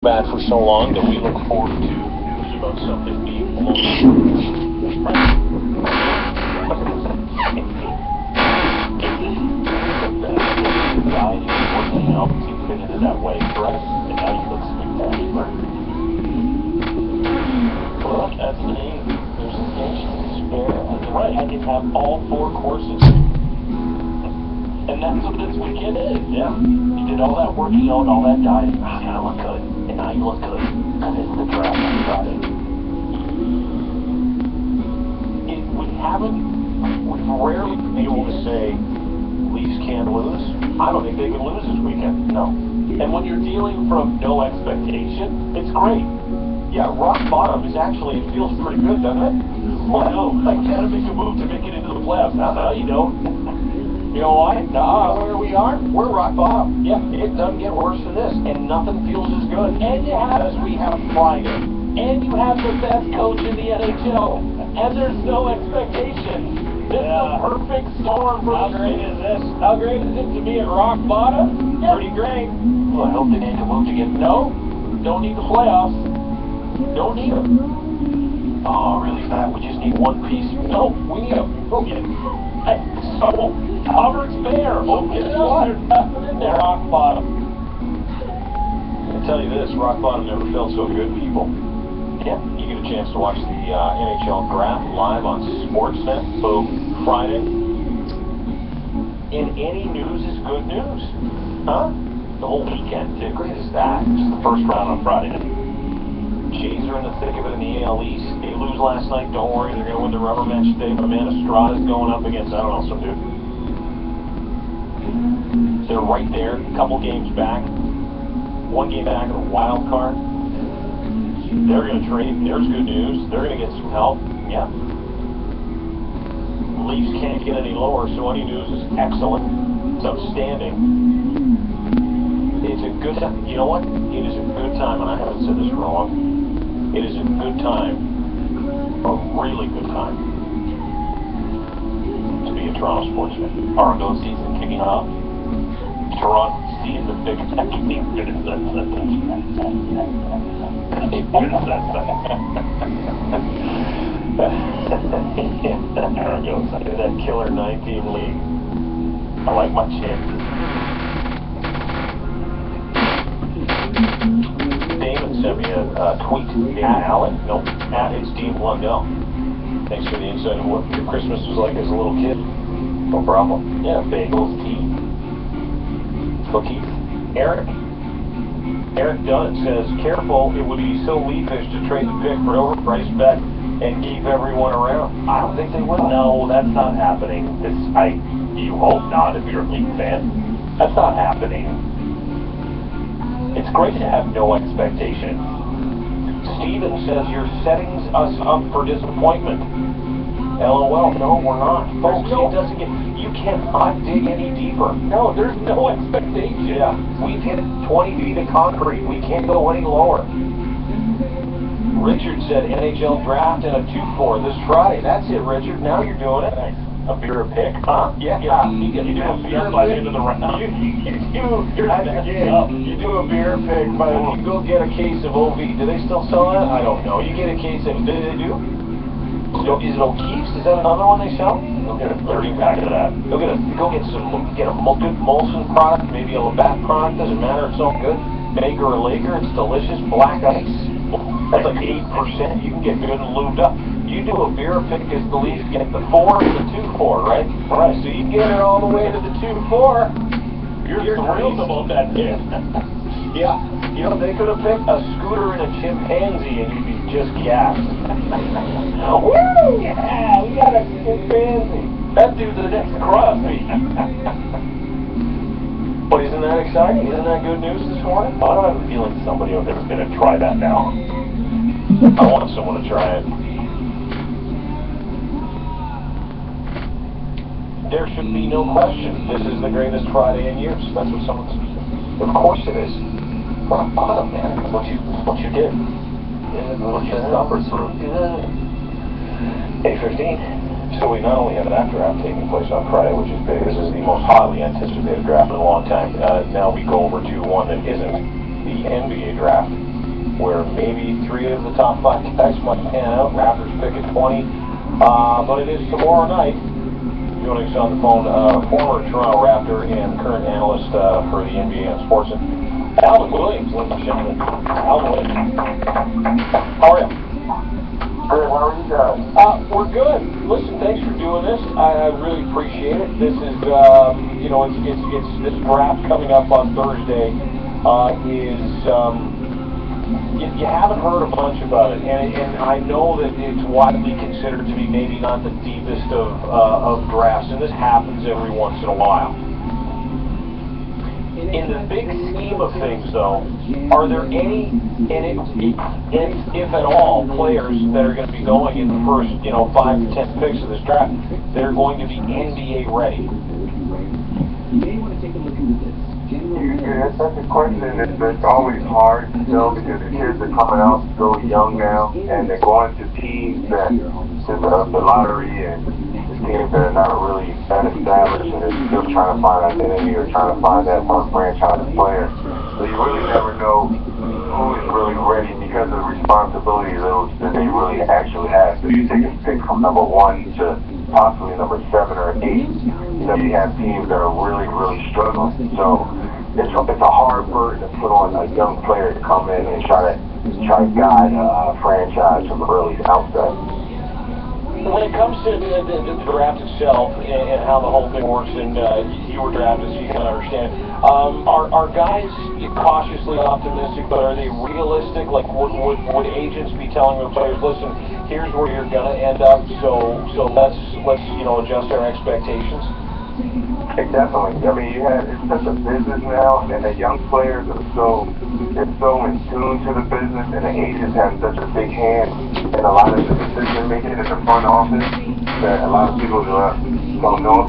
bad for so long that we look forward to news about something being blown. Fit into that way, correct? And now you look spectacular. Well, that's the name. There's a station to spare. That's right. I can have all 4 courses. And that's what this weekend is. Yeah. You did all that working out, all that dieting. I gotta look good. And now you look good. Because it's the draft on Friday. We've rarely been able to say, Leafs can't lose. I don't think they can lose this weekend. No. And when you're dealing from no expectation, it's great. Yeah, rock bottom is actually, it feels pretty good, doesn't it? Well, no, I gotta make a move to make it into the playoffs. No, you don't. You know why? Where we are, we're rock bottom. Yeah, it doesn't get worse than this, and nothing feels as good. And you have, as we have Friday, and you have the best coach in the NHL, and there's no expectation. This is a perfect storm for How great is this? How great is it to be at rock bottom? Yeah. Pretty great. Well, I hope they need to move to get... No, don't need the playoffs. Don't need them. Oh, really fat. We just need one piece. No, we need them. Go get it. So, Hubbard's fair. Oh, guess what? There's nothing in there. Rock bottom. I tell you this, rock bottom never felt so good, people. Yeah, you get a chance to watch the NHL Draft live on Sportsnet, boom, Friday. And any news is good news. Huh? The whole weekend, too. Great as that. Just the first round on Friday night. Jays are in the thick of it in the AL East. They lose last night, don't worry, they're going to win the rubber match today. But man, Estrada's going up against, I don't know, some dude. They're right there, a couple games back. 1 game back of the wild card. They're going to trade. There's good news. They're going to get some help. Yeah. Leafs can't get any lower, so any news is excellent. It's outstanding. It's a good time. You know what? It is a good time, and I haven't said this for long. It is a good time, a really good time, to be a Toronto sportsman. Argo season kicking off. Toronto seeing the big that killer 9-team league. I like my chances. Damon sent me a tweet. Alan? Nope. It's Dean Blundell. Thanks for the insight of what your Christmas was like as a little kid. No problem. Yeah, bagels, tea. Cookies. Eric Dunn says, careful, it would be so Leafish to trade the pick for overpriced bet and keep everyone around. I don't think they will. No, that's not happening. You hope not if you're a Leaf fan. That's not happening. It's great to have no expectation. Steven says, you're setting us up for disappointment. LOL. No, we're not. Folks, it doesn't get... You cannot dig any deeper. No, there's no expectation. Yeah. We've hit 20 feet of concrete. We can't go any lower. Richard said NHL draft and a 2-4 this Friday. That's it, Richard. Now you're doing it. Nice. A beer pick? Huh? Yeah. You do a beer by the end of the round. You do a beer pick, but you go get a case of OV. Do they still sell that? I don't know. You get a case of... Do they do? Is it O'Keefe's? Is that another one they sell? Go get a 30-pack of that. Go get a good Molson product, maybe a Labatt product, doesn't matter, it's all good. Baker or Laker, it's delicious. Black ice, that's like 8%. You can get good and lubed up. You do a beer pick as the Leafs get the 4 and the 2-4, right? Right, so you get it all the way to the 2-4. You're thrilled about that pick. Yeah, you know, they could have picked a scooter and a chimpanzee and you'd be just gassed. Woo! Yeah, we got a chimpanzee. That dude's the next Crosby. But isn't that exciting? Isn't that good news this morning? I don't have a feeling somebody out there is going to try that now. I want someone to try it. There should be no question. This is the greatest Friday in years. That's what someone's... Of course it is. Rock bottom, man. What you did. Yeah, what you suffered through. 8:15. So we not only have that draft taking place on Friday, which is big. This is the most highly anticipated draft in a long time. Now we go over to one that isn't the NBA draft. where maybe 3 of the top 5 guys might pan out. Raptors pick at 20. But it is tomorrow night. Joining us on the phone, former Toronto Raptor and current analyst for the NBA on Sports, Alvin Williams, ladies and gentlemen. Alvin Williams. How are you? Good, how are you guys? We're good. Listen, thanks for doing this. I really appreciate it. This is, you know, it's this draft coming up on Thursday you haven't heard a bunch about it, and I know that it's widely considered to be maybe not the deepest of drafts, and this happens every once in a while. In the big scheme of things, though, are there any, if at all, players that are going to be going in the first, 5 to 10 picks of this draft that are going to be NBA ready? That's such a question that's always hard to tell because the kids are coming out so young now and they're going to teams that just the lottery and the teams that are not really that established and they're still trying to find identity or trying to find that one franchise player. So you really never know who is really ready because of the responsibility that they really actually have. So you take a pick from number 1 to possibly number 7 or 8. You have teams that are really, really struggling. So it's a hard burden to put on a young player to come in and try to guide a franchise from the early outset. When it comes to the draft itself and how the whole thing works, and you were drafted, so you can understand, are guys cautiously optimistic, but are they realistic? Like, would agents be telling their players, listen, here's where you're going to end up, so let's adjust our expectations? Definitely. I mean, it's such a business now, and the young players are so in tune to the business, and the agents have such a big hand in a lot of the decision making in the front office that a lot of people don't know.